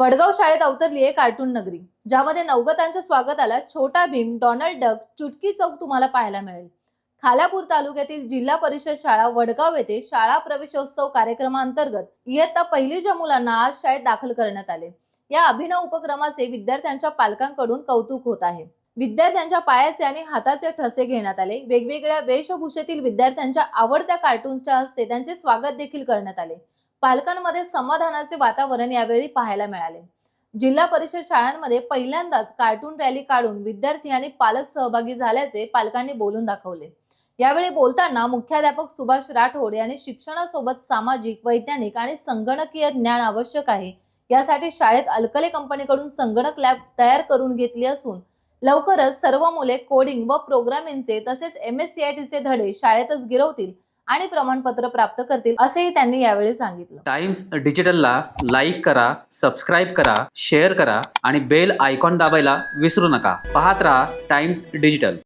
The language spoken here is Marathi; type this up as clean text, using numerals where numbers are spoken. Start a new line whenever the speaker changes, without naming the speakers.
वडगाव शाळेत अवतरली आहे कार्टून नगरी, ज्यामध्ये नवगतांच्या स्वागताला छोटा भीम, डोनाल्ड डक, चुटकी चौक तुम्हाला पाहायला मिळेल। खालापूर तालुक्यातील जिल्हा परिषद शाळा वडगाव येथे शाळा प्रवेशोत्सव कार्यक्रमांतर्गत इयत्ता पहिलीच्या मुलांना आज शाळेत दाखल करण्यात आले। या अभिनव उपक्रमाचे विद्यार्थ्यांच्या पालकांकडून कौतुक होत आहे। विद्यार्थ्यांच्या पायाचे आणि हाताचे ठसे घेण्यात आले। वेगवेगळ्या वेशभूषेतील विद्यार्थ्यांच्या आवडत्या कार्टून्सच्या हस्ते त्यांचे स्वागत देखील करण्यात आले। पालकांमध्ये समाधानाचे वातावरण यावेळी पाहायला मिळाले। जिल्हा परिषद शाळांमध्ये पहिल्यांदाच कार्टून रॅली काढून विद्यार्थी आणि पालक सहभागी झाल्याचे पालकांनी बोलून दाखवले। यावेळी बोलताना मुख्याध्यापक सुभाष राठोड यांनी शिक्षणासोबत सामाजिक, वैज्ञानिक आणि संगणकीय ज्ञान आवश्यक आहे, यासाठी शाळेत अल्कले कंपनीकडून संगणक लॅब तयार करून घेतली असून लवकरच सर्व मुले कोडिंग व प्रोग्रामिंगचे तसेच MSCITचे धडे शाळेतच गिरवतील आणि प्रमाणपत्र प्राप्त करतील, असेही त्यांनी यावेळी सांगितलं।
टाइम्स डिजिटलला लाईक करा, सबस्क्राईब करा, शेअर करा आणि बेल आयकॉन दाबायला विसरू नका। पाहत रहा टाइम्स डिजिटल।